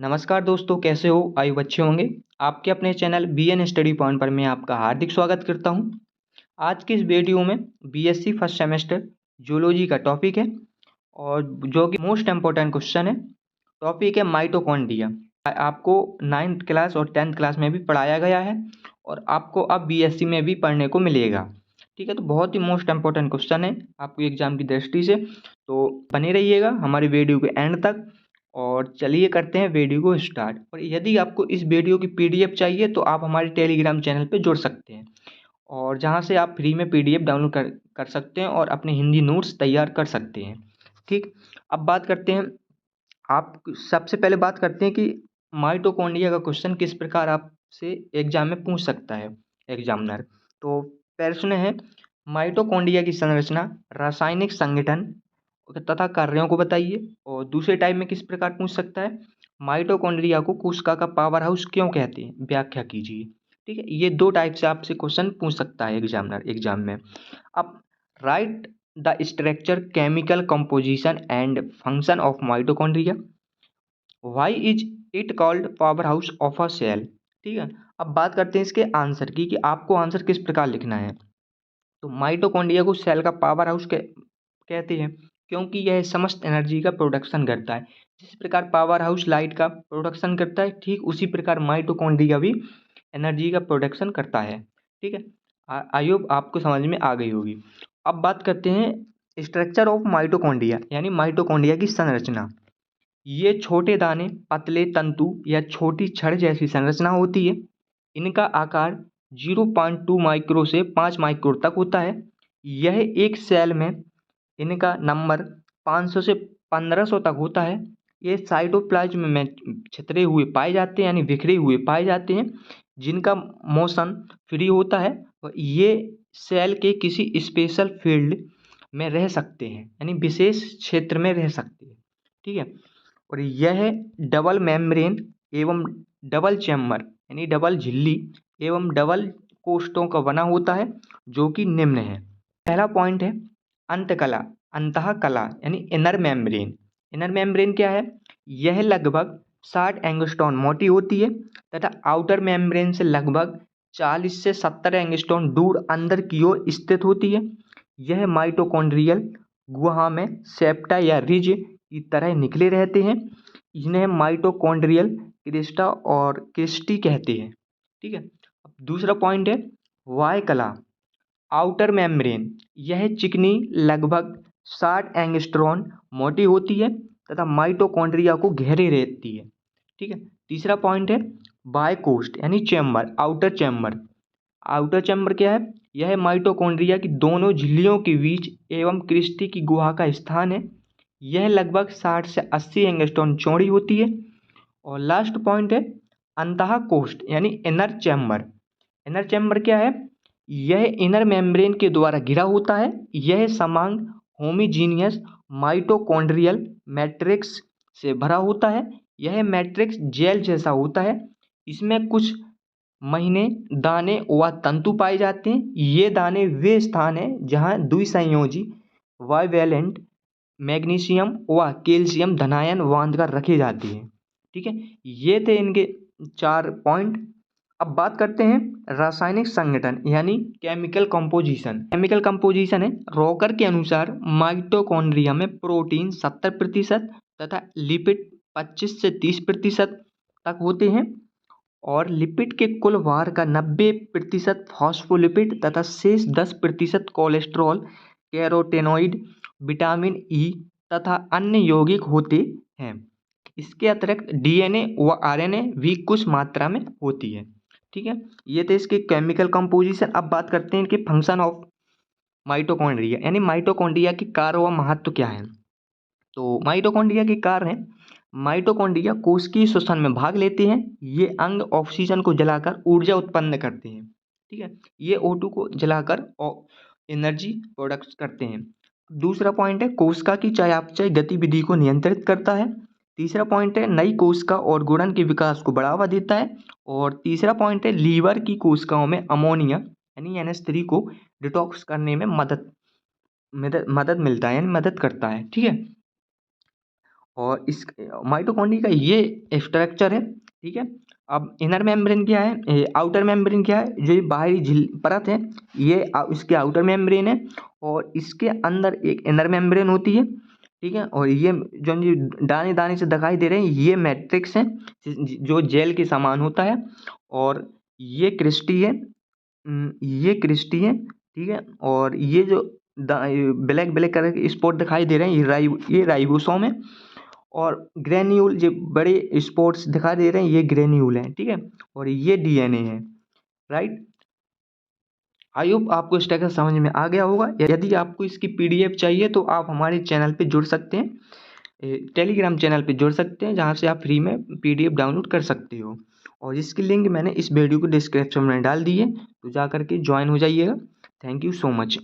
नमस्कार दोस्तों, कैसे हो? आयु अच्छे होंगे। आपके अपने चैनल बीएन स्टडी पॉइंट पर मैं आपका हार्दिक स्वागत करता हूं। आज की इस वीडियो में बीएससी फर्स्ट सेमेस्टर जूलॉजी का टॉपिक है और जो कि मोस्ट इम्पोर्टेंट क्वेश्चन है। टॉपिक है माइटोकॉन्ड्रिया। आपको 9th क्लास और 10th क्लास में भी पढ़ाया गया है और आपको अब बीएससी में भी पढ़ने को मिलेगा। ठीक है, तो बहुत ही मोस्ट इम्पोर्टेंट क्वेश्चन है आपको एग्जाम की दृष्टि से, तो बने रहिएगा हमारी वीडियो के एंड तक। और चलिए करते हैं वीडियो को स्टार्ट। और यदि आपको इस वीडियो की पीडीएफ चाहिए तो आप हमारे टेलीग्राम चैनल पे जुड़ सकते हैं और जहां से आप फ्री में पीडीएफ डाउनलोड कर सकते हैं और अपने हिंदी नोट्स तैयार कर सकते हैं। ठीक, अब बात करते हैं। आप सबसे पहले बात करते हैं कि माइटोकॉन्ड्रिया का क्वेश्चन किस प्रकार आपसे एग्जाम में पूछ सकता है एग्जामिनर। तो प्रश्न है, माइटोकॉन्ड्रिया की संरचना, रासायनिक संगठन तथा कार्यों को बताइए। और दूसरे टाइप में किस प्रकार पूछ सकता है, माइटोकॉन्ड्रिया को कोशिका का पावर हाउस क्यों कहते हैं, व्याख्या कीजिए। ठीक है, ये दो टाइप से आपसे क्वेश्चन पूछ सकता है एग्जामिनर एग्जाम में। अब write the structure, chemical composition and function of mitochondria. Why is it called power house of a cell. ठीक है, अब बात करते हैं इसके आंसर की कि आपको आंसर किस प्रकार लिखना है। तो माइटोकॉन्ड्रिया को सेल का पावर हाउस कहते हैं क्योंकि यह समस्त एनर्जी का प्रोडक्शन करता है। जिस प्रकार पावर हाउस लाइट का प्रोडक्शन करता है, ठीक उसी प्रकार माइटोकॉन्ड्रिया भी एनर्जी का प्रोडक्शन करता है। ठीक है, आई होप आपको समझ में आ गई होगी। अब बात करते हैं स्ट्रक्चर ऑफ माइटोकॉन्ड्रिया, यानी माइटोकॉन्ड्रिया की संरचना। ये छोटे दाने, पतले तंतु या छोटी छड़ जैसी संरचना होती है। इनका आकार 0.2 माइक्रो से 5 माइक्रो तक होता है। यह एक सेल में इनका नंबर 500 से 1500 तक होता है। ये साइटोप्लाज्म में छितरे हुए पाए जाते हैं, यानी बिखरे हुए पाए जाते हैं, जिनका मोशन फ्री होता है। और ये सेल के किसी स्पेशल फील्ड में रह सकते हैं, यानी विशेष क्षेत्र में रह सकते हैं। ठीक है, और यह डबल मेम्ब्रेन एवं डबल चैम्बर, यानी डबल झिल्ली एवं डबल कोष्ठों का बना होता है, जो कि निम्न है। पहला पॉइंट है अंतकला, अंतःकला यानी इनर मेम्ब्रेन। इनर मेम्ब्रेन क्या है? यह लगभग 60 एंगस्ट्रॉन मोटी होती है तथा आउटर मेम्ब्रेन से लगभग 40 से 70 एंगस्ट्रॉन दूर अंदर की ओर स्थित होती है। यह माइटोकॉन्ड्रियल गुहा में सेप्टा या रिज की तरह निकले रहते हैं। इन्हें माइटोकॉन्ड्रियल क्रिस्टा और क्रिस्टी कहते हैं। ठीक है, अब दूसरा पॉइंट है वाय कला, आउटर मेम्ब्रेन। यह चिकनी लगभग 60 एंगस्ट्रॉन मोटी होती है तथा माइटोकॉन्ड्रिया को घेरे रहती है। ठीक है, तीसरा पॉइंट है बायकोस्ट यानी chamber, outer chamber. Outer chamber क्या है? यह माइटोकॉन्ड्रिया की दोनों झिल्लियों के बीच एवं क्रिस्टी की गुहा का स्थान है। यह लगभग 60 से 80 एंगस्ट्रॉन चौड़ी होती है। और लास्ट पॉइंट है अंतःकोष्ठ यानी इनर चैम्बर। इनर चैम्बर क्या है? यह इनर मेम्ब्रेन के द्वारा घिरा होता है। यह समांग होमोजीनियस माइटोकॉन्ड्रियल मैट्रिक्स से भरा होता है। यह मैट्रिक्स जेल जैसा होता है। इसमें कुछ महीने दाने व तंतु पाए जाते हैं। ये दाने वे स्थान हैं जहाँ द्विसंयोजी बाइवेलेंट मैग्नीशियम व कैल्शियम धनायन बांध कर रखे जाते हैं। ठीक है, ये थे इनके 4 पॉइंट। अब बात करते हैं रासायनिक संगठन यानी केमिकल कंपोजिशन। केमिकल कंपोजिशन है, रॉकर के अनुसार माइटोकॉन्ड्रिया में प्रोटीन 70% तथा लिपिड 25 से 30% तक होते हैं और लिपिड के कुल भार का 90% फॉस्फोलिपिड तथा शेष 10% कोलेस्ट्रॉल, कैरोटेनॉइड, विटामिन ई तथा अन्य यौगिक होते हैं। इसके अतिरिक्त डीएनए व आरएनए भी कुछ मात्रा में होती है। ठीक है, ये थे इसके केमिकल कंपोजिशन। अब बात करते हैं इनके फंक्शन ऑफ माइटोकॉन्ड्रिया, यानी माइटोकॉन्ड्रिया की कार्य व महत्व क्या है। तो माइटोकॉन्ड्रिया के कार्य हैं, माइटोकॉन्ड्रिया कोशिकीय श्वसन में भाग लेते हैं। ये अंग ऑक्सीजन को जलाकर ऊर्जा उत्पन्न करते हैं। ठीक है, ये O2 को जलाकर एनर्जी प्रोडक्ट करते हैं। दूसरा पॉइंट है कोशिका की चयापचय गतिविधि को नियंत्रित करता है। तीसरा पॉइंट है नई कोशिका और गुणन के विकास को बढ़ावा देता है। और तीसरा पॉइंट है लीवर की कोशिकाओं में अमोनिया यानी NH3 को डिटॉक्स करने में मदद मिलता है, यानी मदद करता है। ठीक है, और इस माइटोकॉन्ड्रिया का ये स्ट्रक्चर है, ठीक है। अब इनर मेम्ब्रेन क्या है, आउटर मेम्ब्रेन क्या है, जो ये बाहरी झिल परत है ये इसके आउटर मेम्ब्रेन है, और इसके अंदर एक इनर मेम्ब्रेन होती है, ठीक है। और ये जो दाने दाने से दिखाई दे रहे हैं ये मैट्रिक्स है जो जेल के समान होता है, और ये क्रिस्टी है, ये क्रिस्टी है, ठीक है। और ये जो ब्लैक ब्लैक कलर के स्पॉट दिखाई दे रहे हैं ये राइबोसोम है, और ग्रेन्यूल जो बड़े स्पॉट्स दिखाई दे रहे हैं ये ग्रेन्यूल हैं, ठीक है। और ये डीएनए है, राइट। आई होप आपको स्ट्रक्चर समझ में आ गया होगा। यदि आपको इसकी पीडीएफ चाहिए तो आप हमारे चैनल पे जुड़ सकते हैं, टेलीग्राम चैनल पे जुड़ सकते हैं, जहाँ से आप फ्री में पीडीएफ डाउनलोड कर सकते हो, और इसकी लिंक मैंने इस वीडियो को डिस्क्रिप्शन में डाल दी है, तो जा करके ज्वाइन हो जाइएगा। Thank you so much.